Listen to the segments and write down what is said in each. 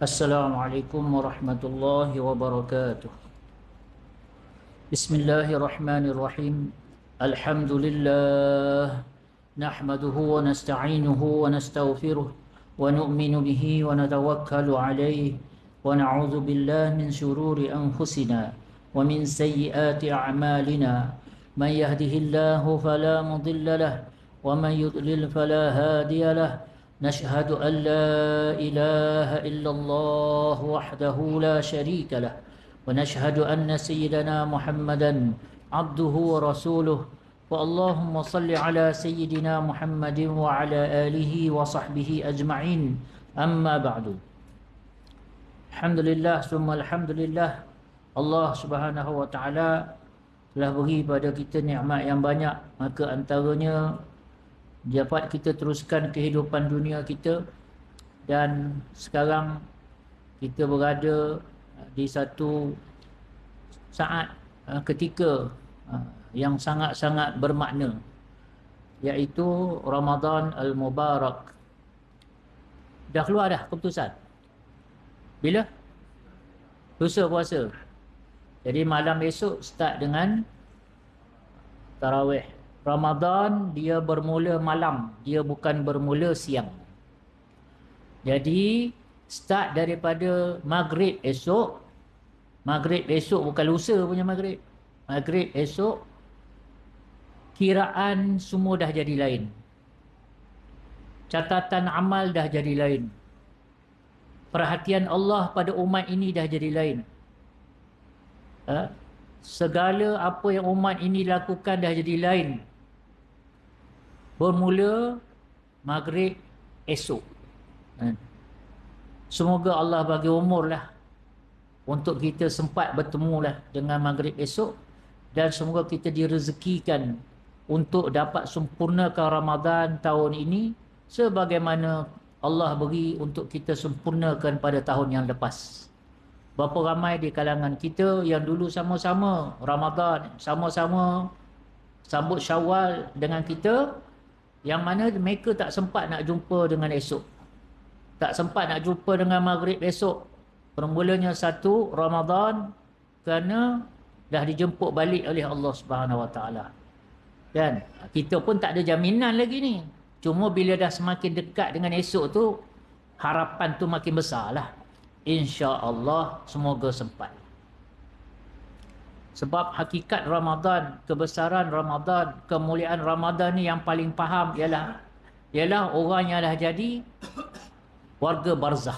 Assalamualaikum warahmatullahi wabarakatuh. Bismillahirrahmanirrahim. Alhamdulillah. Nahmaduhu wa nasta'inuhu wa nastaghfiruh wa nu'minu bihi wa natawakkalu alayhi wa na'udzu billahi min shururi anfusina wa min sayyiati a'malina. Man yahdihillahu fala mudilla lahu wa man yudlil fala hadiya lahu. نشهد أن لا إله إلا الله وحده لا شريك له ونشهد أن سيدنا محمدا عبده ورسوله واللهم صل على سيدنا محمد وعلى آله وصحبه أجمعين أما بعد. Alhamdulillah summa alhamdulillah, Allah Subhanahu wa taala telah beri pada kita nikmat yang banyak, maka antaranya dapat kita teruskan kehidupan dunia kita, dan sekarang kita berada di satu saat ketika yang sangat-sangat bermakna, iaitu Ramadan Al-Mubarak. Dah keluar dah keputusan? Bila? Lusa puasa. Jadi malam esok start dengan tarawih. Ramadan dia bermula malam, dia bukan bermula siang. Jadi start daripada maghrib esok. Maghrib esok bukan lusa punya maghrib. Maghrib esok kiraan semua dah jadi lain. Catatan amal dah jadi lain. Perhatian Allah pada umat ini dah jadi lain. Segala apa yang umat ini lakukan dah jadi lain. Bermula maghrib esok. Semoga Allah bagi umur lah untuk kita sempat bertemu lah dengan maghrib esok, dan semoga kita direzekikan untuk dapat sempurnakan Ramadan tahun ini sebagaimana Allah beri untuk kita sempurnakan pada tahun yang lepas. Berapa ramai di kalangan kita yang dulu sama-sama Ramadan, sama-sama sambut Syawal dengan kita, yang mana mereka tak sempat nak jumpa dengan esok, tak sempat nak jumpa dengan maghrib esok. Bermulanya satu Ramadan kerana dah dijemput balik oleh Allah Subhanahu Wa Taala. Dan kita pun tak ada jaminan lagi ni. Cuma bila dah semakin dekat dengan esok tu, harapan tu makin besar lah. InsyaAllah semoga sempat. Sebab hakikat Ramadan, kebesaran Ramadan, kemuliaan Ramadan ni yang paling faham ialah orang yang dah jadi warga barzah.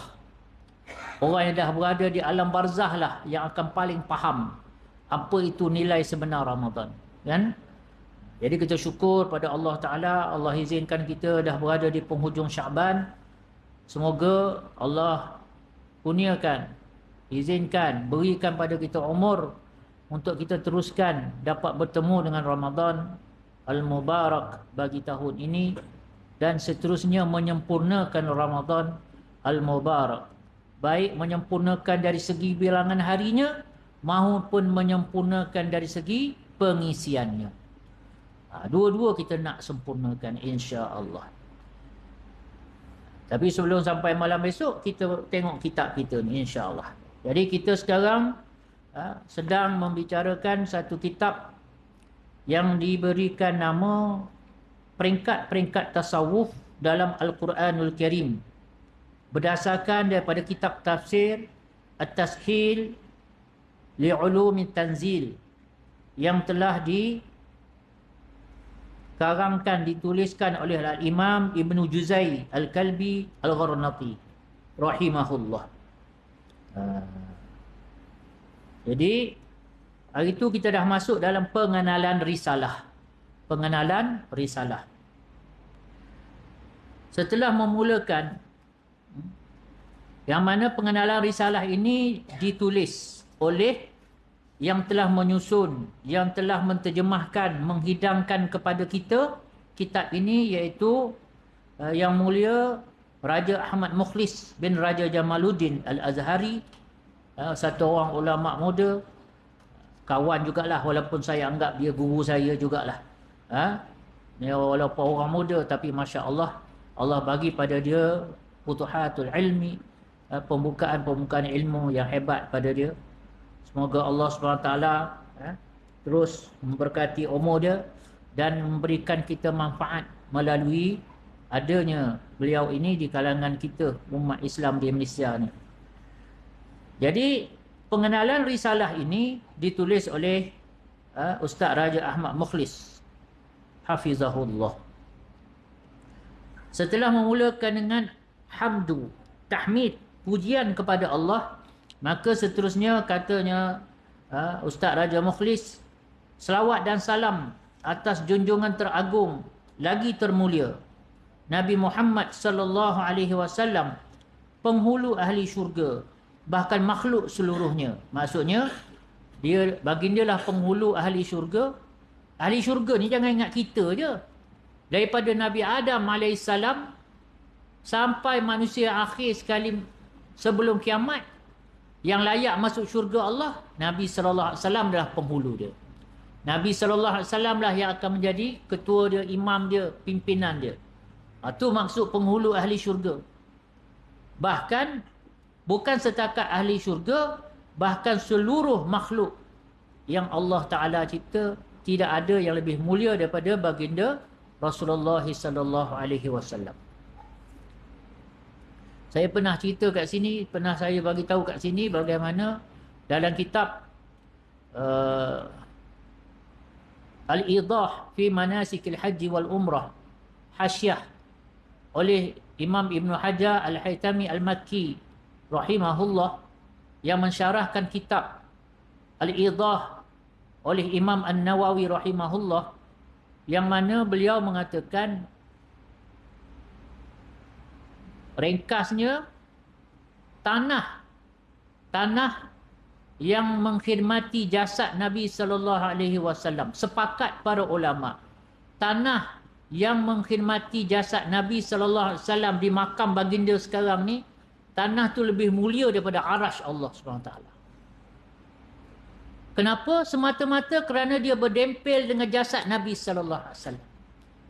Orang yang dah berada di alam barzah lah yang akan paling faham apa itu nilai sebenar Ramadan, kan? Jadi kita syukur pada Allah Ta'ala, Allah izinkan kita dah berada di penghujung Syaban. Semoga Allah kurniakan, izinkan, berikan pada kita umur untuk kita teruskan dapat bertemu dengan Ramadan Al-Mubarak bagi tahun ini, dan seterusnya menyempurnakan Ramadan Al-Mubarak, baik menyempurnakan dari segi bilangan harinya maupun menyempurnakan dari segi pengisiannya. Dua-dua kita nak sempurnakan insya-Allah. Tapi sebelum sampai malam esok, kita tengok kitab kita ni insya-Allah. Jadi kita sekarang sedang membicarakan satu kitab yang diberikan nama peringkat-peringkat tasawuf dalam Al-Quranul Karim, berdasarkan daripada kitab tafsir At-Tashil Li'ulumit Tanzil yang telah dikarangkan, dituliskan oleh Al-Imam Ibn Juzai Al-Kalbi Al-Gharnati rahimahullah. Jadi hari itu kita dah masuk dalam pengenalan risalah. Pengenalan risalah. Setelah memulakan, yang mana pengenalan risalah ini ditulis oleh yang telah menyusun, yang telah menterjemahkan, menghidangkan kepada kita kitab ini, iaitu Yang Mulia Raja Ahmad Mukhlis bin Raja Jamaluddin Al-Azhari, satu orang ulama muda, kawan jugalah, walaupun saya anggap dia guru saya jugalah. Dia walaupun orang muda, tapi Masya Allah, Allah bagi pada dia futuhatul ilmi, pembukaan ilmu yang hebat pada dia. Semoga Allah SWT terus memberkati umur dia dan memberikan kita manfaat melalui adanya beliau ini di kalangan kita umat Islam di Malaysia ni. Jadi pengenalan risalah ini ditulis oleh Ustaz Raja Ahmad Mukhlis hafizahullah. Setelah memulakan dengan hamdu, tahmid, pujian kepada Allah, maka seterusnya katanya Ustaz Raja Mukhlis, selawat dan salam atas junjungan teragung lagi termulia Nabi Muhammad sallallahu alaihi wasallam, penghulu ahli syurga, bahkan makhluk seluruhnya. Maksudnya dia bagindalah penghulu ahli syurga. Ahli syurga ni jangan ingat kita je. Daripada Nabi Adam alaihissalam sampai manusia akhir sekali sebelum kiamat yang layak masuk syurga Allah, Nabi sallallahu alaihi wasallam adalah penghulu dia. Nabi sallallahu alaihi wasallam lah yang akan menjadi ketua dia, imam dia, pimpinan dia. Itu maksud penghulu ahli syurga. Bahkan bukan setakat ahli syurga, bahkan seluruh makhluk yang Allah Ta'ala cipta, tidak ada yang lebih mulia daripada baginda Rasulullah sallallahu alaihi wasallam. Saya pernah cerita kat sini, pernah saya bagi tahu kat sini bagaimana dalam kitab Al-Idah fi Manasikil Haji wal Umrah, Hasyiah oleh Imam Ibn Hajar Al-Haytami Al-Makki rahimahullah, yang mensyarahkan kitab Al-Idah oleh Imam An-Nawawi rahimahullah, yang mana beliau mengatakan ringkasnya tanah yang mengkhidmati jasad Nabi sallallahu alaihi wasallam, sepakat para ulama, tanah yang mengkhidmati jasad Nabi sallallahu alaihi wasallam di makam baginda sekarang ni, tanah tu lebih mulia daripada arasy Allah SWT. Kenapa? Semata-mata kerana dia berdempel dengan jasad Nabi sallallahu alaihi wasallam.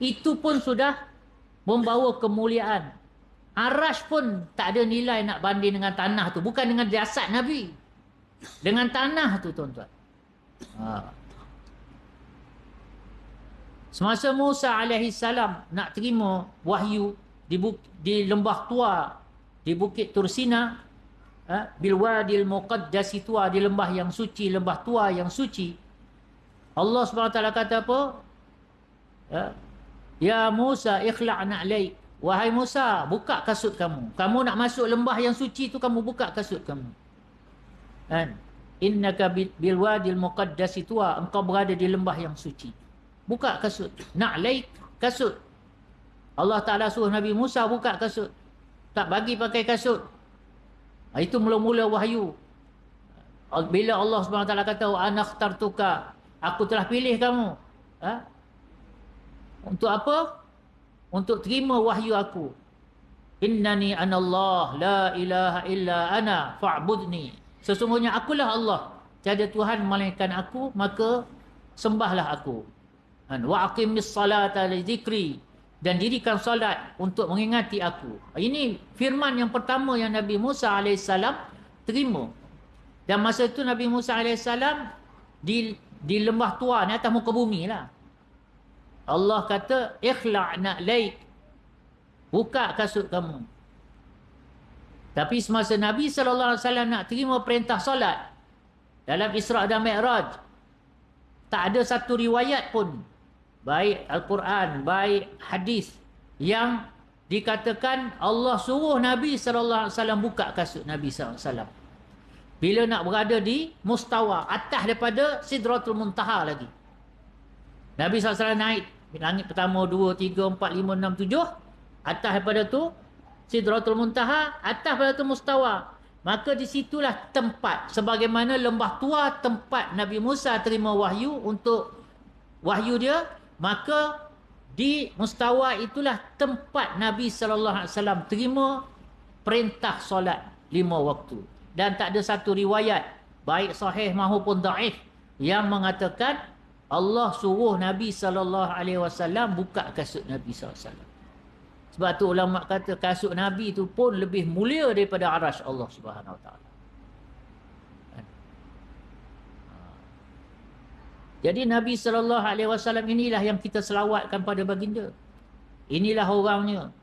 Itu pun sudah membawa kemuliaan. Arasy pun tak ada nilai nak banding dengan tanah tu, bukan dengan jasad Nabi. Dengan tanah tu, tuan-tuan. Semasa Musa alaihi salam nak terima wahyu di lembah tua, di Bukit Tursina, Bilwadil Muqaddasi tua, di lembah yang suci, lembah tua yang suci, Allah SWT kata apa? Ya Musa ikhla'na alaik. Wahai Musa, buka kasut kamu. Kamu nak masuk lembah yang suci tu, kamu buka kasut kamu. Innaka bilwadil muqaddasi tua, engkau berada di lembah yang suci. Buka kasut. Na'laik, kasut. Allah Ta'ala suruh Nabi Musa buka kasut. Tak bagi pakai kasut. Itu mula-mula wahyu. Bila Allah SWT kata, wa ana akhtartuka, aku telah pilih kamu. Untuk apa? Untuk terima wahyu aku. Innani anallah la ilaha illa ana fa'budni. Sesungguhnya akulah Allah, tiada Tuhan melainkan aku, maka sembahlah aku. Wa aqimis salata li dzikri, dan dirikan salat untuk mengingati aku. Ini firman yang pertama yang Nabi Musa AS terima. Dan masa itu Nabi Musa AS di lembah tua ni, atas muka bumi lah. Allah kata, ikhla'na laik, buka kasut kamu. Tapi semasa Nabi SAW nak terima perintah solat dalam Isra' dan Mi'raj, tak ada satu riwayat pun, baik Al-Quran, baik hadis, yang dikatakan Allah suruh Nabi SAW buka kasut Nabi SAW. Bila nak berada di mustawa, atas daripada Sidratul Muntaha lagi. Nabi SAW naik langit pertama, 2, 3, 4, 5, 6, 7. Atas daripada tu Sidratul Muntaha, atas daripada tu mustawa. Maka disitulah tempat, sebagaimana lembah tua tempat Nabi Musa terima wahyu untuk wahyu dia, maka di mustawa itulah tempat Nabi SAW terima perintah solat 5 waktu. Dan tak ada satu riwayat, baik sahih maupun dhaif, yang mengatakan Allah suruh Nabi SAW buka kasut Nabi SAW. Sebab tu ulama kata kasut Nabi tu pun lebih mulia daripada arasy Allah Subhanahu Wa Taala. Jadi Nabi SAW inilah yang kita selawatkan pada baginda. Inilah orangnya.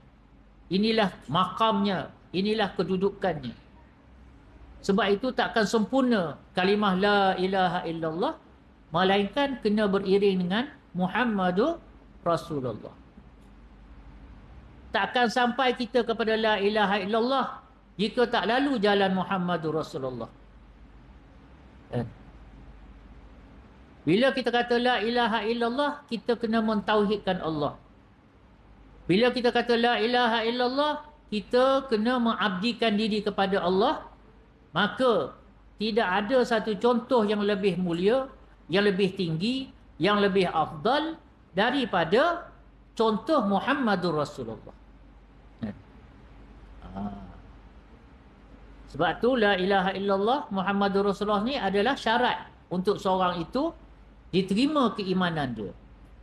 Inilah makamnya. Inilah kedudukannya. Sebab itu takkan sempurna kalimah la ilaha illallah, melainkan kena beriring dengan Muhammadur Rasulullah. Takkan sampai kita kepada la ilaha illallah jika tak lalu jalan Muhammadur Rasulullah. Bila kita kata la ilaha illallah, kita kena mentauhidkan Allah. Bila kita kata la ilaha illallah, kita kena mengabdikan diri kepada Allah. Maka tidak ada satu contoh yang lebih mulia, yang lebih tinggi, yang lebih afdal daripada contoh Muhammadur Rasulullah. Sebab tu la ilaha illallah Muhammadur Rasulullah ni adalah syarat untuk seorang itu diterima keimanan dia.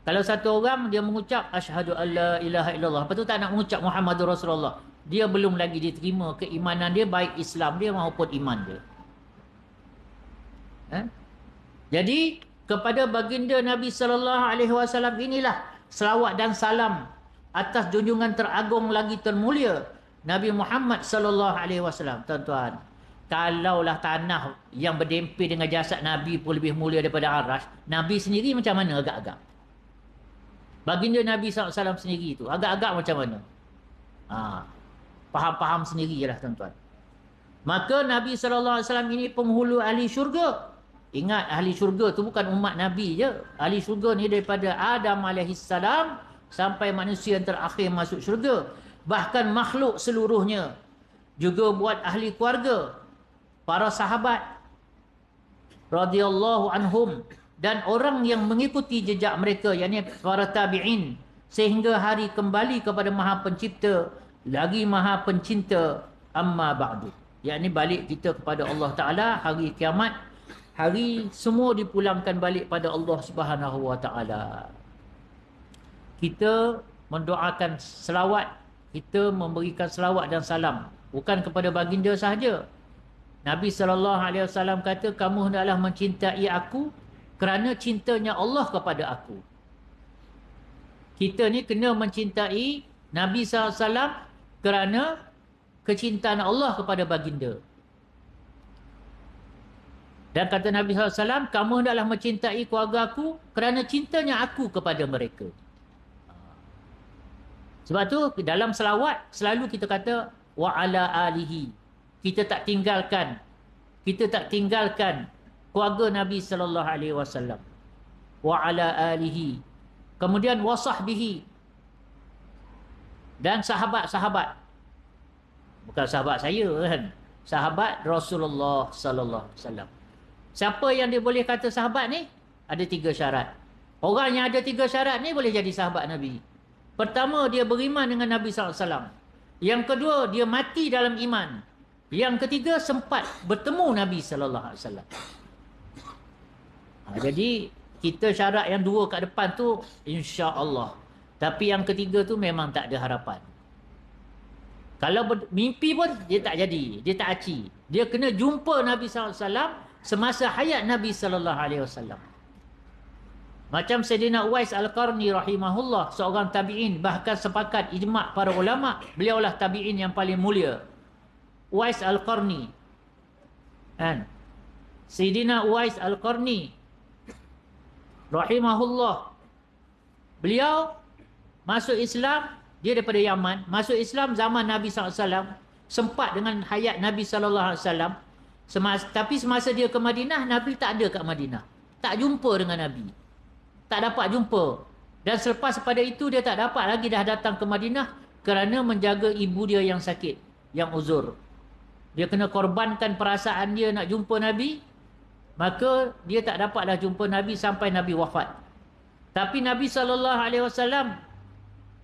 Kalau satu orang dia mengucap asyhadu alla ilaha illallah, lepas tu tak nak mengucap Muhammadur Rasulullah, dia belum lagi diterima keimanan dia, baik Islam dia maupun iman dia. Jadi kepada baginda Nabi SAW inilah selawat dan salam atas junjungan teragung lagi termulia Nabi Muhammad SAW. Tuan-tuan, kalaulah tanah yang berdempil dengan jasad Nabi pun lebih mulia daripada arasy, Nabi sendiri macam mana agak-agak? Baginda Nabi SAW sendiri tu agak-agak macam mana? Faham-faham sendirilah tuan-tuan. Maka Nabi SAW ini penghulu ahli syurga. Ingat, ahli syurga tu bukan umat Nabi je. Ahli syurga ni daripada Adam AS sampai manusia yang terakhir masuk syurga. Bahkan makhluk seluruhnya. Juga buat ahli keluarga, para sahabat radhiyallahu anhum, dan orang yang mengikuti jejak mereka, yakni para tabi'in, sehingga hari kembali kepada Maha Pencipta lagi Maha Pencinta, amma ba'du, yakni balik kita kepada Allah Ta'ala hari kiamat. Hari semua dipulangkan balik pada Allah Subhanahu Wa Ta'ala. Kita mendoakan selawat, kita memberikan selawat dan salam bukan kepada baginda sahaja. Nabi SAW kata, kamu hendaklah mencintai aku kerana cintanya Allah kepada aku. Kita ni kena mencintai Nabi SAW kerana kecintaan Allah kepada baginda. Dan kata Nabi SAW, kamu hendaklah mencintai keluarga aku kerana cintanya aku kepada mereka. Sebab tu dalam selawat selalu kita kata wa ala alihi. Kita tak tinggalkan keluarga Nabi SAW. Wa ala alihi. Kemudian wa sahbihi. Dan sahabat-sahabat. Bukan sahabat saya kan. Sahabat Rasulullah sallallahu alaihi wasallam. Siapa yang dia boleh kata sahabat ni? Ada 3 syarat. Orang yang ada 3 syarat ni boleh jadi sahabat Nabi. Pertama, dia beriman dengan Nabi sallallahu alaihi wasallam. Yang kedua, dia mati dalam iman. Yang ketiga, sempat bertemu Nabi sallallahu alaihi wasallam. Jadi kita syarat yang 2 kat depan tu insya-Allah. Tapi yang ketiga tu memang tak ada harapan. Kalau mimpi pun dia tak jadi, dia tak aci. Dia kena jumpa Nabi sallallahu alaihi wasallam semasa hayat Nabi sallallahu alaihi wasallam. Macam Sayyidina Uwais Al-Qarni rahimahullah, seorang tabi'in, bahkan sepakat ijma' para ulama, beliaulah tabi'in yang paling mulia. Uwais Al-Qarni. Kan? Sayyidina Uwais Al-Qarni rahimahullah. Beliau masuk Islam, dia daripada Yaman, masuk Islam zaman Nabi SAW, sempat dengan hayat Nabi SAW. Tapi semasa dia ke Madinah, Nabi tak ada kat Madinah. Tak jumpa dengan Nabi. Tak dapat jumpa. Dan selepas pada itu, dia tak dapat lagi dah datang ke Madinah kerana menjaga ibu dia yang sakit, yang uzur. Dia kena korbankan perasaan dia nak jumpa Nabi, maka dia tak dapatlah jumpa Nabi sampai Nabi wafat. Tapi Nabi SAW,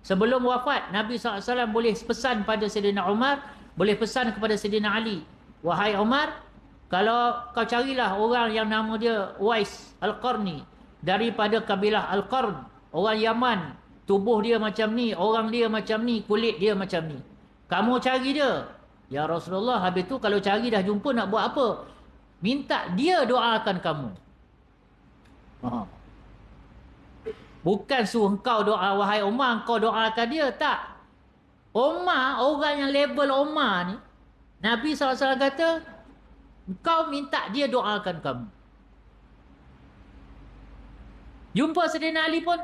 sebelum wafat, Nabi SAW boleh pesan pada Sayyidina Umar, boleh pesan kepada Sayyidina Ali, wahai Umar, kalau kau carilah orang yang nama dia Uwais Al-Qarni, daripada kabilah Al-Qarn, orang Yaman, tubuh dia macam ni, orang dia macam ni, kulit dia macam ni. Kamu cari dia. Ya Rasulullah, habis tu kalau cari dah jumpa nak buat apa? Minta dia doakan kamu. Ha. Bukan suruh engkau doa, wahai Umar, engkau doakan dia. Tak. Umar, orang yang label Umar ni, Nabi SAW kata, engkau minta dia doakan kamu. Jumpa Sayyidina Ali pun,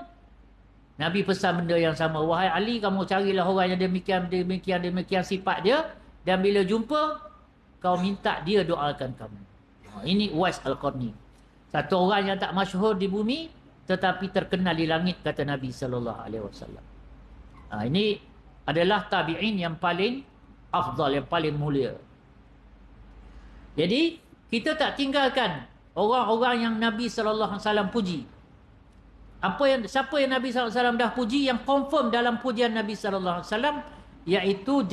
Nabi pesan benda yang sama. Wahai Ali, kamu carilah orang yang demikian sifat dia. Dan bila jumpa, kau minta dia doakan kamu. Ini Uwais Al-Qarni. Satu orang yang tak masyhur di bumi, tetapi terkenal di langit, kata Nabi SAW. Ini adalah tabi'in yang paling afdal, yang paling mulia. Jadi, kita tak tinggalkan orang-orang yang Nabi SAW puji. Siapa yang Nabi SAW dah puji, yang confirm dalam pujian Nabi SAW, iaitu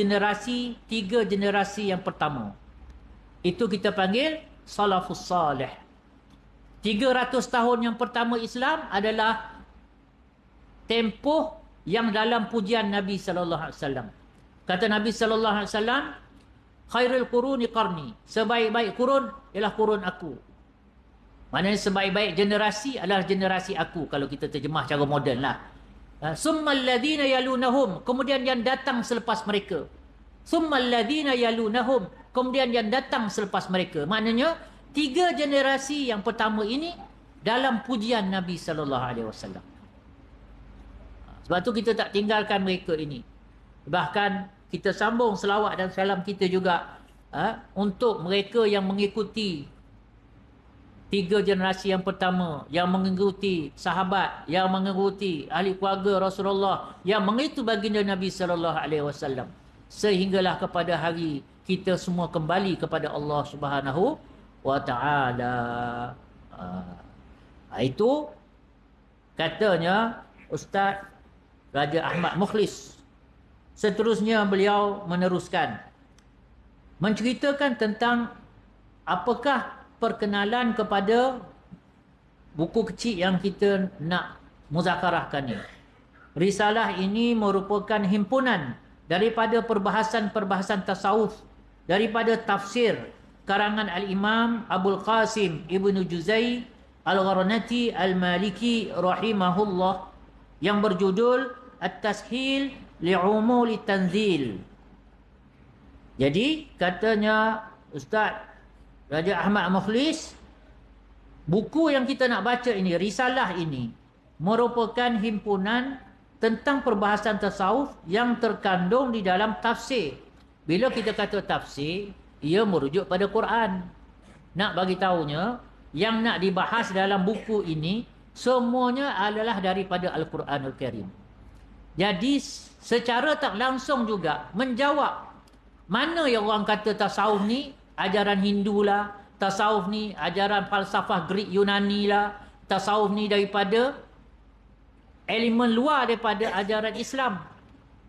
tiga generasi yang pertama. Itu kita panggil salafus salih. 300 tahun yang pertama Islam adalah tempoh yang dalam pujian Nabi SAW. Kata Nabi SAW, khairul quruni qarni, sebaik-baik kurun ialah kurun aku. Maknanya sebaik-baik generasi adalah generasi aku, kalau kita terjemah cara moden lah. Summal ladhina yalunahum, kemudian yang datang selepas mereka. Summal ladhina yalunahum, kemudian yang datang selepas mereka. Maknanya 3 generasi yang pertama ini dalam pujian Nabi SAW. Sebab tu kita tak tinggalkan mereka ini. Bahkan kita sambung selawat dan salam kita juga untuk mereka yang mengikuti 3 generasi yang pertama, yang mengikuti sahabat, yang mengikuti ahli keluarga Rasulullah, yang mengikuti baginda Nabi SAW, sehinggalah kepada hari kita semua kembali kepada Allah Subhanahu wa Ta'ala. Itu katanya Ustaz Raja Ahmad Mukhlis. Seterusnya beliau meneruskan menceritakan tentang apakah perkenalan kepada buku kecil yang kita nak muzakarahkan ni. Risalah ini merupakan himpunan daripada perbahasan-perbahasan tasawuf, daripada tafsir karangan Al-Imam Abul Qasim Ibnu Juzai Al-Gharnati Al-Maliki rahimahullah, yang berjudul At-Tashil Li'umuli Tanzil. Jadi katanya Ustaz Raja Ahmad Mukhlis, buku yang kita nak baca ini, risalah ini, merupakan himpunan tentang perbahasan tasawuf yang terkandung di dalam tafsir. Bila kita kata tafsir, ia merujuk pada Quran. Nak bagi tahunya, yang nak dibahas dalam buku ini semuanya adalah daripada Al-Quranul Karim. Jadi secara tak langsung juga menjawab mana yang orang kata tasawuf ni ajaran Hindu lah, tasawuf ni ajaran falsafah Greek Yunani lah, tasawuf ni daripada elemen luar daripada ajaran Islam.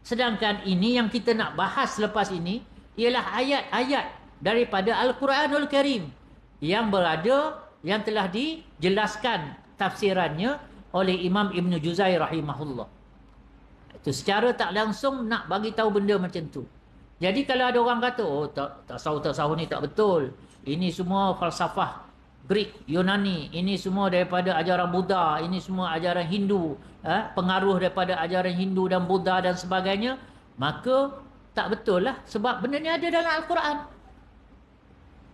Sedangkan ini yang kita nak bahas selepas ini ialah ayat-ayat daripada Al-Quranul Karim yang telah dijelaskan tafsirannya oleh Imam Ibn Juzai rahimahullah. Itu secara tak langsung nak bagi tahu benda macam tu. Jadi kalau ada orang kata, oh tasawuf ni tak betul, ini semua falsafah Greek, Yunani, ini semua daripada ajaran Buddha, ini semua ajaran Hindu, pengaruh daripada ajaran Hindu dan Buddha dan sebagainya, maka tak betul lah, sebab benda ni ada dalam Al-Quran.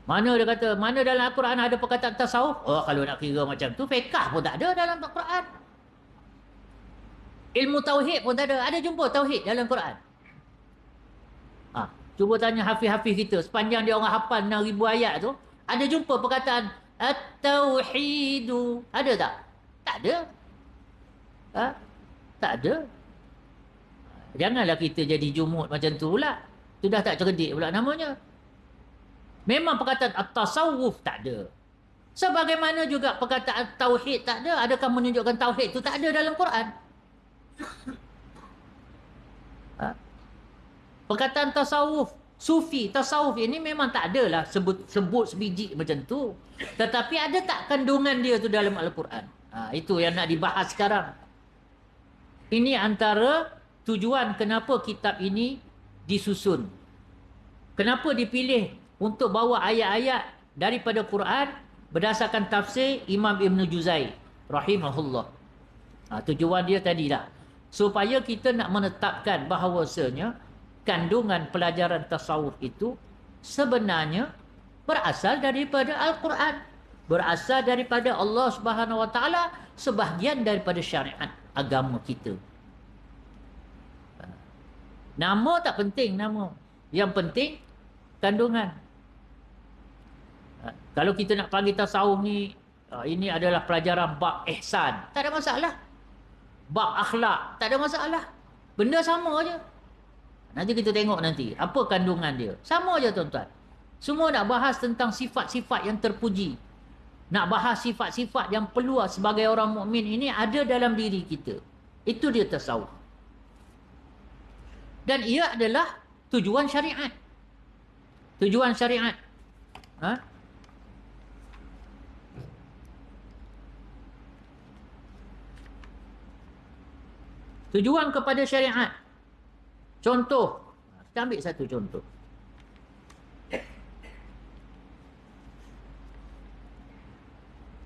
Mana dia kata, mana dalam Al-Quran ada perkataan tasawuf? Oh, kalau nak kira macam tu, fiqh pun tak ada dalam Al-Quran. Ilmu tauhid pun tak ada. Ada jumpa tauhid dalam Quran? Cuba tanya hafiz-hafiz kita, sepanjang dia orang hafal 6,000 ayat tu, ada jumpa perkataan At-Tauhidu? Ada tak? Tak ada. Tak ada. Janganlah kita jadi jumud macam tu pula. Tu dah tak cerdik pula namanya. Memang perkataan At-Tasawuf tak ada. Sebagaimana juga perkataan Tauhid tak ada. Adakah menunjukkan Tauhid tu tak ada dalam Quran? Perkataan tasawuf, sufi, tasawuf ini memang tak adalah sebut sebiji macam tu. Tetapi ada tak kandungan dia tu dalam Al-Quran? Itu yang nak dibahas sekarang. Ini antara tujuan kenapa kitab ini disusun. Kenapa dipilih untuk bawa ayat-ayat daripada Quran berdasarkan tafsir Imam Ibn Juzai rahimahullah. Tujuan dia tadi dah. Supaya kita nak menetapkan bahawasanya kandungan pelajaran tasawuf itu sebenarnya berasal daripada Al-Quran. Berasal daripada Allah Subhanahu Wa Taala, sebahagian daripada syariat agama kita. Nama tak penting, nama. Yang penting kandungan. Kalau kita nak panggil tasawuf ni, ini adalah pelajaran bab ihsan, tak ada masalah. Bab akhlak, tak ada masalah. Benda sama aja. Nanti kita tengok nanti apa kandungan dia. Sama aja tuan-tuan. Semua nak bahas tentang sifat-sifat yang terpuji. Nak bahas sifat-sifat yang perlu sebagai orang mukmin ini ada dalam diri kita. Itu dia tasawuf. Dan ia adalah tujuan syariat. Tujuan syariat. Tujuan kepada syariat. Contoh. Kita ambil satu contoh.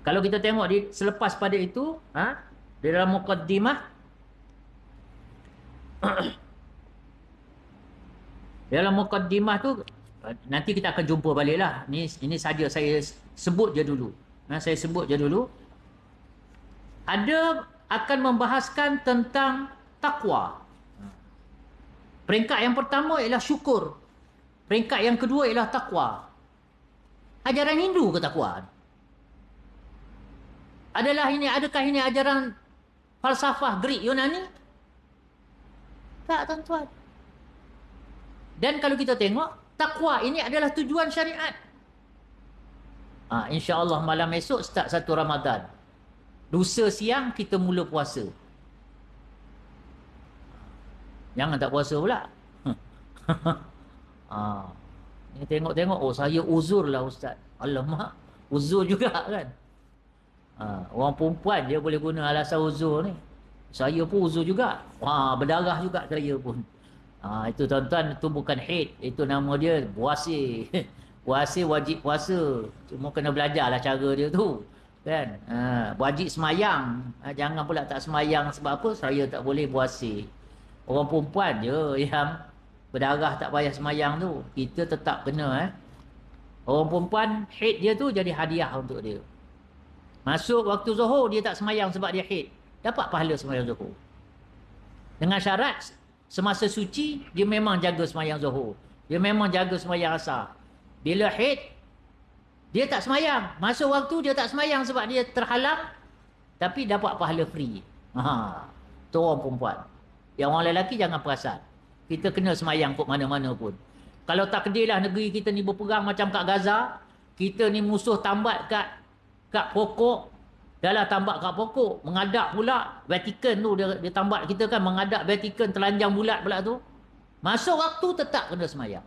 Kalau kita tengok selepas pada itu, di dalam muqaddimah, dalam muqaddimah tu, nanti kita akan jumpa balik lah. Ini saja saya sebut je dulu. Saya sebut je dulu. Ada akan membahaskan tentang takwa. Peringkat yang pertama ialah syukur. Peringkat yang kedua ialah takwa. Ajaran Hindu ke takwa? Adakah ini ajaran falsafah Greek Yunani? Tak, tuan-tuan. Dan kalau kita tengok, takwa ini adalah tujuan syariat. InsyaAllah malam esok start 1 Ramadan. Lusa siang kita mula puasa. Jangan tak puasa pula. Ni tengok-tengok, saya uzur lah ustaz. Alamak, uzur juga kan. Orang perempuan dia boleh guna alasan uzur ni. Saya pun uzur juga. Berdarah juga saya pun. Itu tuan-tuan, itu bukan haid. Itu nama dia puasa. Puasa wajib puasa. Cuma kena belajarlah cara dia tu. Kan? Wajib semayang. Jangan pula tak semayang sebab apa? Saya tak boleh puasa. Orang perempuan je yang berdarah tak payah semayang tu. Kita tetap kena. Orang perempuan haid dia tu jadi hadiah untuk dia. Masuk waktu zuhur dia tak semayang sebab dia haid. Dapat pahala semayang zuhur. Dengan syarat semasa suci dia memang jaga semayang zuhur. Dia memang jaga semayang asar. Bila haid dia tak semayang. Masuk waktu dia tak semayang sebab dia terhalang, tapi dapat pahala free. Tu orang perempuan. Yang orang lelaki jangan perasan. Kita kena semayang kot mana-mana pun. Kalau tak kedilah negeri kita ni berperang macam kat Gaza, kita ni musuh tambat kat pokok, dah tambat kat pokok, mengadap pula Vatican tu, dia tambat kita kan, mengadap Vatican, telanjang bulat pula tu. Masuk waktu tetap kena semayang.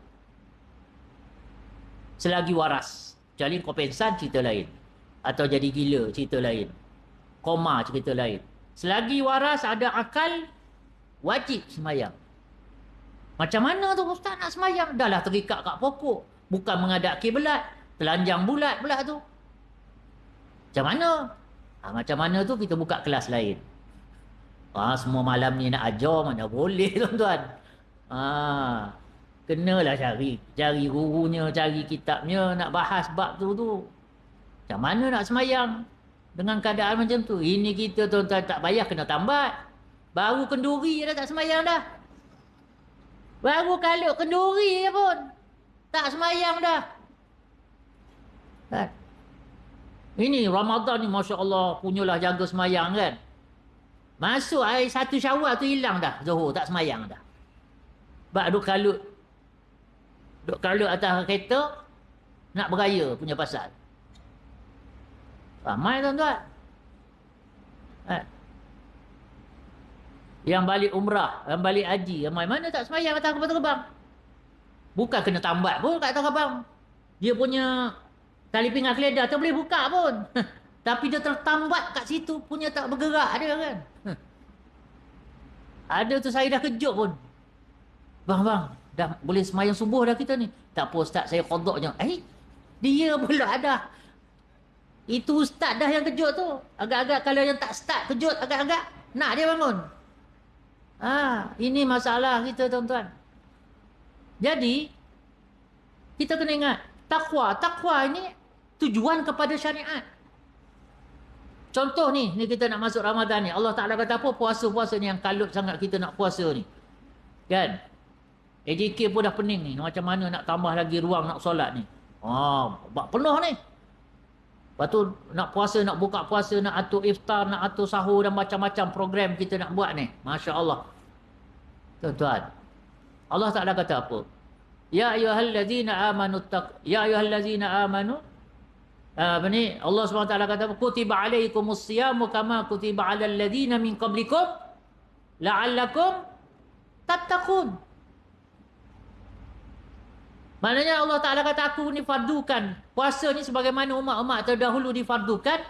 Selagi waras. Kecuali kau pensan, cerita lain. Atau jadi gila, cerita lain. Koma, cerita lain. Selagi waras, ada akal, wajib semayang. Macam mana tu ustaz nak semayang? Dah lah terikat kat pokok. Bukan menghadap kiblat, telanjang bulat pula tu. Macam mana? Macam mana tu kita buka kelas lain. Semua malam ni nak ajar mana boleh tuan-tuan. Kenalah cari gurunya, cari kitabnya, nak bahas bab tu. Macam mana nak semayang dengan keadaan macam tu? Ini kita tuan-tuan tak payah kena tambat. Baru kenduri dah tak semayang dah. Baru kalut kenduri pun tak semayang dah. Kan? Ini Ramadan ni Masya Allah punyalah jaga semayang kan. Masuk hari 1 Syawal tu hilang dah zuhur, tak semayang dah. Sebab duk kalut atas kereta nak beraya punya pasal. Ramai tuan-tuan. Yang balik umrah, yang balik haji, ramai mana tak semayang atas kapal terbang. Bukan kena tambat pun kat atas kapal. Dia punya tali pinggang keledar tak boleh buka pun. Tapi dia tertambat kat situ punya tak bergerak dia kan. Ada tu saya dah kejut pun. Bang, dah boleh semayang subuh dah kita ni. Tak apa ustaz, saya qada je. Dia pula ada. Itu ustaz dah yang kejut tu. Agak-agak kalau yang tak start kejut, agak-agak nak dia bangun. Ini masalah kita tuan-tuan. Jadi, kita kena ingat, takwa ini tujuan kepada syariat. Contoh ni kita nak masuk Ramadan ni. Allah Ta'ala kata apa? Puasa-puasa ni yang kalut sangat kita nak puasa ni. Kan? AJK pun dah pening ni. Macam mana nak tambah lagi ruang nak solat ni. Penuh ni. Lepas tu nak puasa, nak buka puasa, nak atur iftar, nak atur sahur dan macam-macam program kita nak buat ni. Masya Allah. Tuan-tuan. Allah Ta'ala kata apa? Ya ayyuhallazina amanu apa ni? Allah SWT kata kutiba alaikumus siyamu kama kutiba alal ladzina min qablikum la'allakum tattaqun. Maknanya Allah Ta'ala kata aku ni fardukan puasa ni sebagaimana umat-umat terdahulu difardukan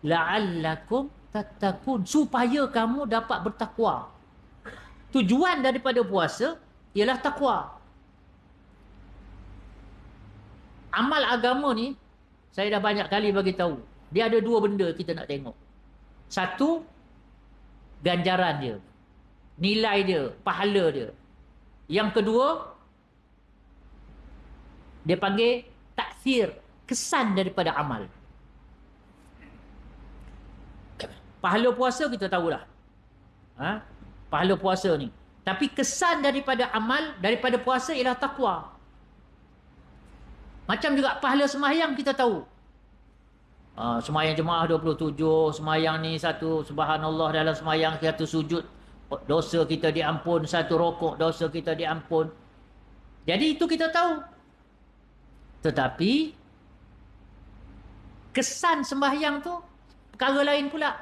la'allakum tattaqun, supaya kamu dapat bertakwa. Tujuan daripada puasa ialah takwa. Amal agama ni saya dah banyak kali bagi tahu. Dia ada dua benda kita nak tengok. Satu, ganjaran dia. Nilai dia, pahala dia. Yang kedua, dia panggil taksir, kesan daripada amal. Pahala puasa kita tahulah. Pahala puasa ni. Tapi kesan daripada amal, daripada puasa ialah takwa. Macam juga pahala sembahyang kita tahu. Sembahyang jemaah 27, sembahyang ni satu subhanallah dalam sembahyang, satu sujud dosa kita diampun, satu rokok dosa kita diampun. Jadi itu kita tahu. Tetapi kesan sembahyang tu perkara lain pula.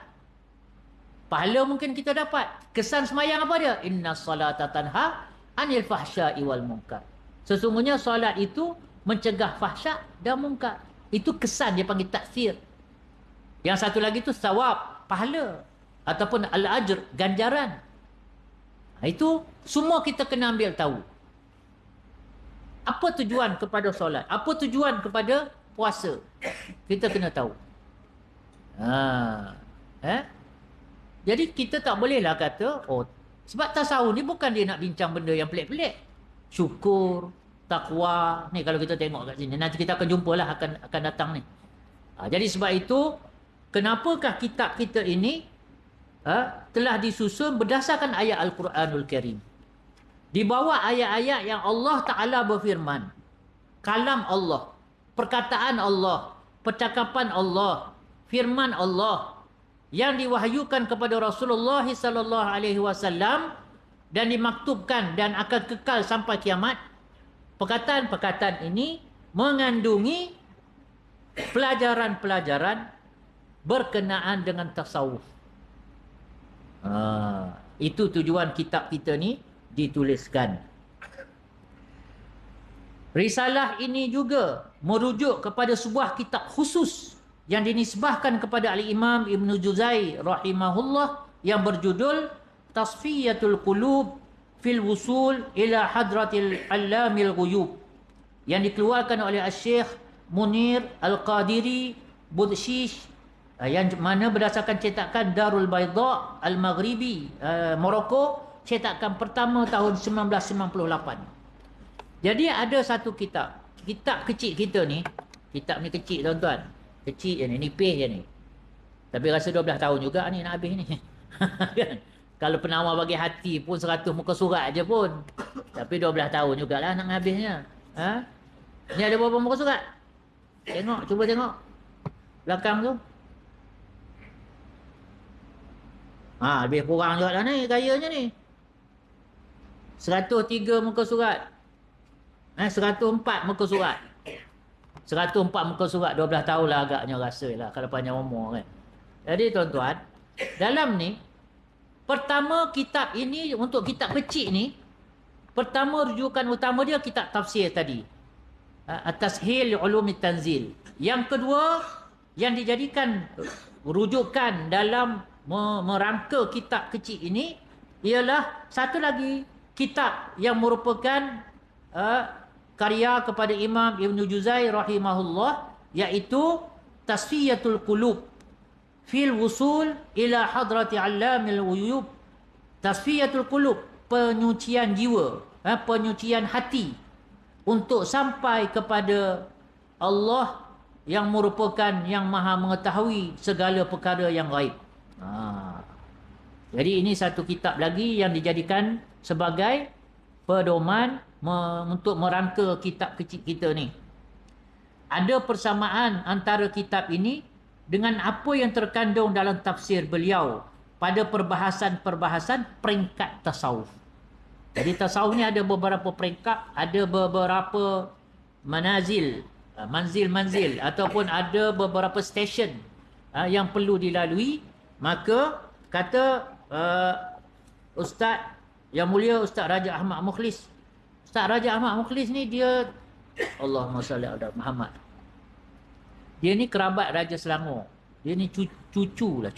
Pahala mungkin kita dapat. Kesan sembahyang apa dia? Innas salata tanha anil fahsya'i wal munkar. Sesungguhnya solat itu mencegah fahsyak dan mungkar. Itu kesan, dia panggil taksir. Yang satu lagi tu sawab, pahala. Ataupun al-ajr, ganjaran. Itu semua kita kena ambil tahu. Apa tujuan kepada solat? Apa tujuan kepada puasa? Kita kena tahu. Jadi kita tak bolehlah kata, sebab tasawuf ni bukan dia nak bincang benda yang pelik-pelik. Syukur, takwa ni kalau kita tengok kat sini, nanti kita akan jumpalah akan datang ni. Jadi sebab itu kenapakah kitab kita ini telah disusun berdasarkan ayat Al-Quranul Karim. Di bawah ayat-ayat yang Allah Ta'ala berfirman, kalam Allah, perkataan Allah, percakapan Allah, firman Allah yang diwahyukan kepada Rasulullah sallallahu alaihi wasallam dan dimaktubkan dan akan kekal sampai kiamat. Perkataan-perkataan ini mengandungi pelajaran-pelajaran berkenaan dengan tasawuf. Itu tujuan kitab kita ni dituliskan. Risalah ini juga merujuk kepada sebuah kitab khusus yang dinisbahkan kepada Al-Imam Ibn Juzai rahimahullah yang berjudul Tasfiyatul Qulub fil Wusul ila Hadratil Allamil Ghuyub, yang dikeluarkan oleh Syekh Munir Al-Qadiri Budshish, yang mana berdasarkan cetakan Darul Bayda Al-Maghribi, Morocco, cetakan pertama tahun 1998. Jadi ada satu kitab kecil kita ni. Kitab ni kecil tuan-tuan, kecil je ni, nipis je ni. Tapi rasa 12 tahun juga ni nak habis ni. Kan? Kalau penawar bagi hati pun 100 muka surat je pun. Tapi 12 tahun jugalah nak habisnya. Ni ada berapa muka surat? Tengok, cuba tengok. Belakang tu. Lebih kurang juga lah ni, gayanya ni. 103 muka surat. 104 muka surat. 104 muka surat, 12 tahun lah agaknya rasa lah kalau panjang umur kan. Jadi tuan-tuan, dalam ni, pertama kitab ini, untuk kitab kecil ni, pertama rujukan utama dia kitab tafsir tadi, At-Tashil Ulumit Tanzil. Yang kedua yang dijadikan rujukan dalam merangka kitab kecil ini ialah satu lagi kitab yang merupakan karya kepada Imam Ibn Juzai rahimahullah, iaitu Tasfiyatul Qulub fil wusul ila hadrati allamil ghuyub. Tasfiyatul Qulub, penyucian jiwa, penyucian hati untuk sampai kepada Allah yang merupakan yang maha mengetahui segala perkara yang gaib. Jadi ini satu kitab lagi yang dijadikan sebagai pedoman untuk merangka kitab kecil kita ni. Ada persamaan antara kitab ini dengan apa yang terkandung dalam tafsir beliau pada perbahasan-perbahasan peringkat tasawuf. Jadi tasawuf ni ada beberapa peringkat, ada beberapa manazil, manzil ataupun ada beberapa stesen yang perlu dilalui. Maka kata Ustaz yang mulia Ustaz Raja Ahmad Mukhlis. Ustaz Raja Ahmad Mukhlis ni dia, Allahumma salli ala Muhammad, dia ni kerabat Raja Selangor. Dia ni cucu lah,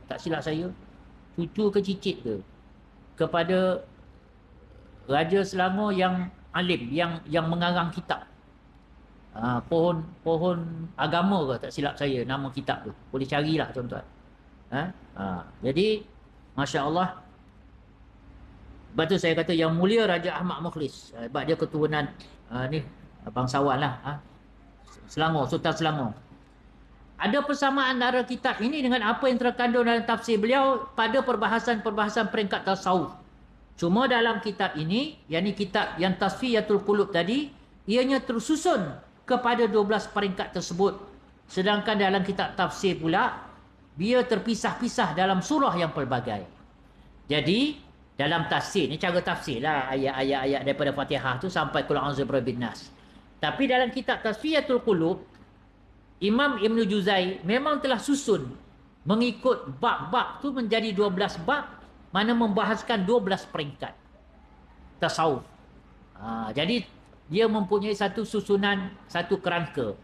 tak silap saya, cucu ke cicit ke kepada Raja Selangor yang alim, yang mengarang kitab pohon agama ke, tak silap saya nama kitab tu. Boleh carilah tuan-tuan. Jadi Masya Allah, sebab tu saya kata yang mulia Raja Ahmad Mukhlis, sebab dia keturunan ni bangsawan lah, Selangor, Sultan Selangor. Ada persamaan antara kitab ini dengan apa yang terkandung dalam tafsir beliau pada perbahasan-perbahasan peringkat tasawuf. Cuma dalam kitab ini, yakni kitab yang Tasfiyatul Qulub tadi, ianya tersusun kepada 12 peringkat tersebut. Sedangkan dalam kitab tafsir pula, dia terpisah-pisah dalam surah yang pelbagai. Jadi dalam tafsir ni, cara tafsir lah ayat-ayat daripada Fatihah tu sampai Qul a'udzu birabbin nas. Tapi dalam kitab Tasfiyatul Qulub, Imam Ibn Juzai memang telah susun mengikut bab-bab tu menjadi 12 bab, mana membahaskan 12 peringkat tasawuf. Jadi dia mempunyai satu susunan, satu kerangka.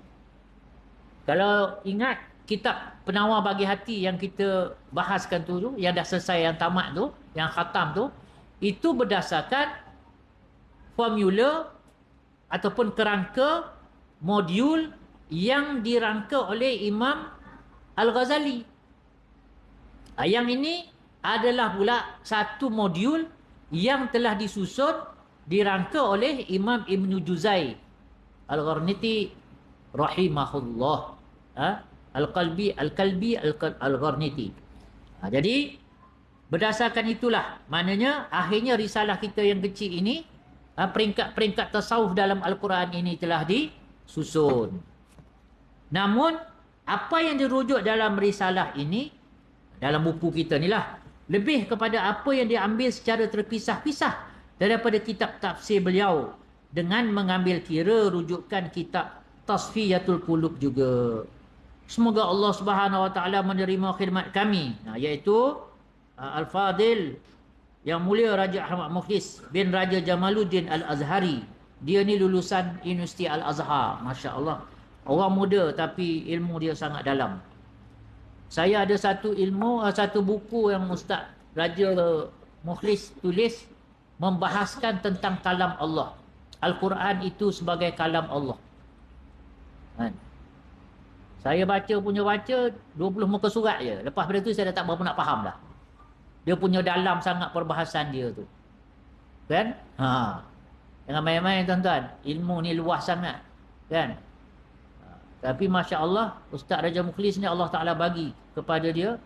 Kalau ingat kitab Penawar Bagi Hati yang kita bahaskan tu, yang dah selesai, yang tamat tu, yang khatam tu, itu berdasarkan formula ataupun kerangka modul yang dirangka oleh Imam Al-Ghazali. Yang ini adalah pula satu modul yang telah disusun, dirangka oleh Imam Ibn Juzai Al-Gharniti rahimahullah, Al-Kalbi Al-Gharniti. Jadi berdasarkan itulah, maknanya akhirnya risalah kita yang kecil ini, peringkat-peringkat tasawuf dalam Al-Quran ini telah disusun. Namun apa yang dirujuk dalam risalah ini, dalam buku kita ni lah, lebih kepada apa yang diambil secara terpisah-pisah daripada kitab tafsir beliau, dengan mengambil kira rujukan kitab Tasfiyatul Qulub juga. Semoga Allah Subhanahu Wa Taala menerima khidmat kami, iaitu Al-Fadil yang mulia Raja Ahmad Mukhlis bin Raja Jamaluddin Al-Azhari. Dia ni lulusan Universiti Al-Azhar, Masya Allah. Orang muda tapi ilmu dia sangat dalam. Saya ada satu buku yang Ustaz Raja Mukhlis tulis, membahaskan tentang kalam Allah. Al-Quran itu sebagai kalam Allah. Saya baca 20 muka surat je. Lepas pada tu saya dah tak berapa nak faham dah. Dia punya dalam sangat perbahasan dia tu. Kan? Jangan main-main tuan-tuan. Ilmu ni luas sangat. Kan? Tapi Masya Allah, Ustaz Raja Mukhlis ni Allah Ta'ala bagi kepada dia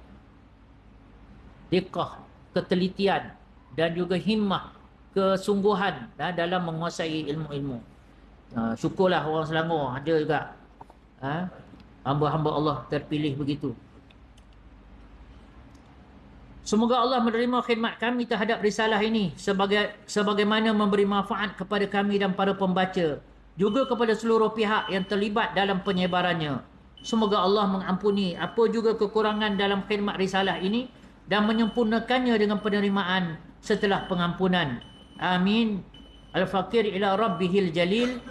diqah, ketelitian dan juga himmah, kesungguhan dalam menguasai ilmu-ilmu. Syukurlah orang Selangor ada juga hamba-hamba Allah terpilih begitu. Semoga Allah menerima khidmat kami terhadap risalah ini sebagaimana memberi manfaat kepada kami dan para pembaca, juga kepada seluruh pihak yang terlibat dalam penyebarannya. Semoga Allah mengampuni apa juga kekurangan dalam khidmat risalah ini dan menyempurnakannya dengan penerimaan setelah pengampunan. Amin. Al-Fakir ila Rabbihil Jalil.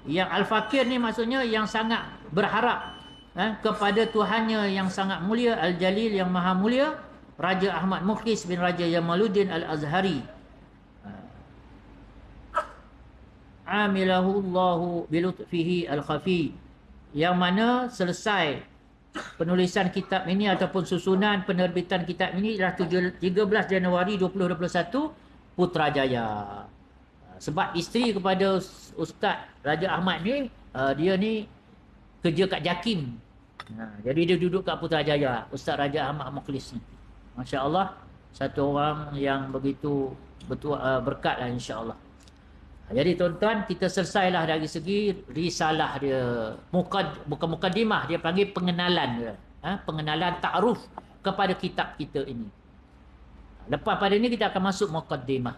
Yang Al-Fakir ni maksudnya yang sangat berharap kepada Tuhannya yang sangat mulia, Al-Jalil yang maha mulia. Raja Ahmad Mukhlis bin Raja Jamaluddin Al-Azhari. Amilahu Allahu bilutfihi al-khafi, yang mana selesai penulisan kitab ini ataupun susunan penerbitan kitab ini ialah 13 Januari 2021 Putrajaya. Sebab isteri kepada Ustaz Raja Ahmad ni, dia ni kerja kat JAKIM. Jadi dia duduk kat Putrajaya, Ustaz Raja Ahmad Mukhlis ni. Masya Allah, satu orang yang begitu berkat lah, insya Allah. Jadi tuan-tuan, kita selesailah dari segi risalah dia. Bukan mukadimah, dia panggil pengenalan dia. Pengenalan ta'aruf kepada kitab kita ini. Lepas pada ini kita akan masuk mukadimah.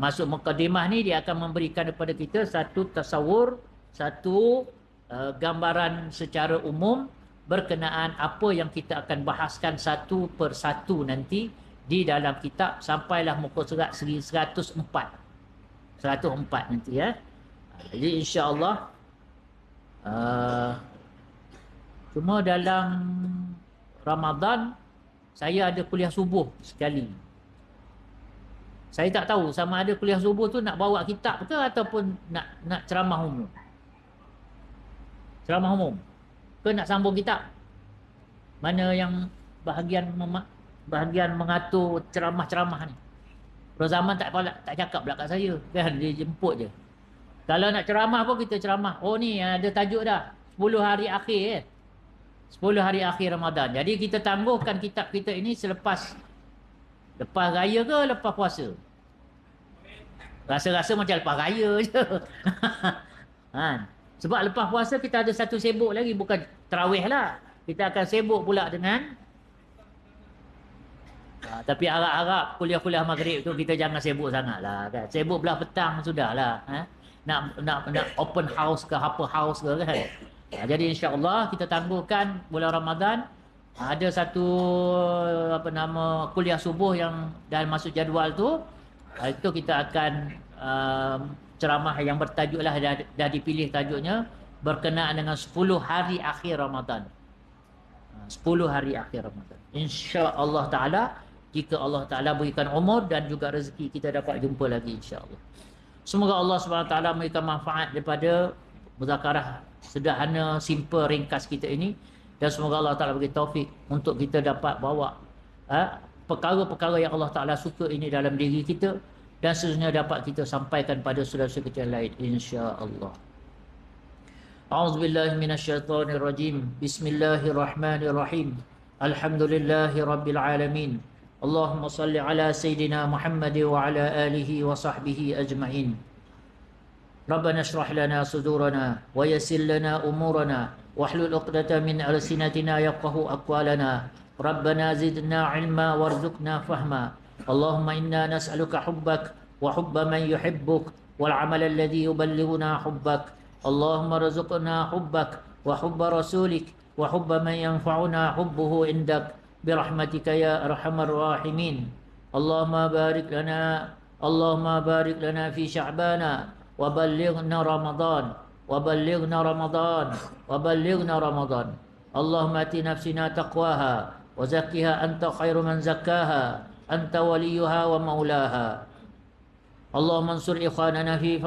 Masuk mukadimah ni dia akan memberikan kepada kita satu tasawur, satu gambaran secara umum berkenaan apa yang kita akan bahaskan satu persatu nanti di dalam kitab sampailah muka surat 104. 104 nanti ya. Jadi insya-Allah cuma dalam Ramadan saya ada kuliah subuh sekali. Saya tak tahu sama ada kuliah subuh tu nak bawa kitab ke ataupun nak ceramah umum. Ceramah umum ke nak sambung kitab. Mana yang bahagian mengatur ceramah-ceramah ni. Zaman tak cakap pula kat saya kan, dia jemput je. Kalau nak ceramah pun kita ceramah. Oh ni ada tajuk dah 10 hari akhir 10 hari akhir Ramadan. Jadi kita tangguhkan kitab kita ini lepas raya ke lepas puasa. Rasa-rasa macam lepas raya je. Sebab lepas puasa kita ada satu sibuk lagi, bukan tarawih lah. Kita akan sibuk pula dengan tapi harap-harap kuliah-kuliah maghrib tu kita jangan sibuk sangat lah kan. Sibuk belah petang sudahlah. Nak open house ke apa house ke kan. Jadi insya-Allah kita tangguhkan bulan Ramadan ada satu kuliah subuh yang dah masuk jadual tu. Itu kita akan ceramah yang bertajuklah dah dipilih tajuknya berkenaan dengan 10 hari akhir Ramadan. 10 hari akhir Ramadan. Insya-Allah taala, jika Allah Ta'ala berikan umur dan juga rezeki, kita dapat jumpa lagi insya-Allah. Semoga Allah SWT memberikan manfaat daripada muzakarah sederhana, simple, ringkas kita ini. Dan semoga Allah Ta'ala beri taufik untuk kita dapat bawa perkara-perkara yang Allah Ta'ala suka ini dalam diri kita. Dan seterusnya dapat kita sampaikan pada saudara-saudara kita lain insya-Allah. A'udzubillahi minasyaitonirrajim. Bismillahirrahmanirrahim. Alhamdulillahi rabbil alamin. Allahumma salli ala Sayyidina Muhammad wa ala alihi wa sahbihi ajma'in. Rabbana shrah lana sudurana wa yassir lana umurana wahlul 'uqdatam min alsinatina yafqahu aqwalana. Rabbana zidna 'ilma warzuqna fahma. Allahumma inna nas'aluka hubbak wa hubba man yuhibbuk wal 'amala alladhi yuballighuna hubbak. Allahumma rzuqna hubbak wa hubba rasulik wa hubba man yanfa'una hubbuhu indak. برحمتك يا أرحم الراحمين. اللهم بارك لنا في شعبان وبلغنا رمضان اللهم آت نفسنا تقواها وزكها أنت خير من زكاها أنت وليها ومولاها. اللهم انصر إخواننا في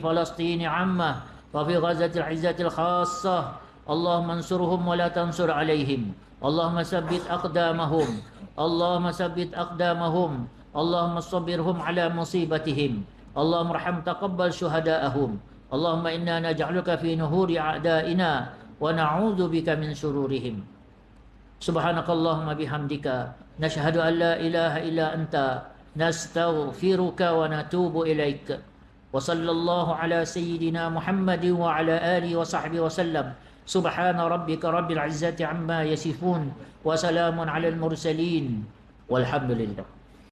فلسطين عامة وفي غزة العزة الخاصة. اللهم انصرهم ولا تنصر عليهم. اللهم ثبت أقدامهم. اللهم صبرهم على مصيبتهم. اللهم ارحم تقبل شهداءهم. اللهم إنا نجعلك في نهور أعدائنا ونعوذ بك من شرورهم. سبحانك اللهم بحمدك نشهد أن لا إله إلا أنت نستغفرك ونتوب إليك. وصلى الله على سيدنا محمد وعلى آله وصحبه وسلم. سبحان ربك رب العزة عما يصفون وسلام على المرسلين والحمد لله.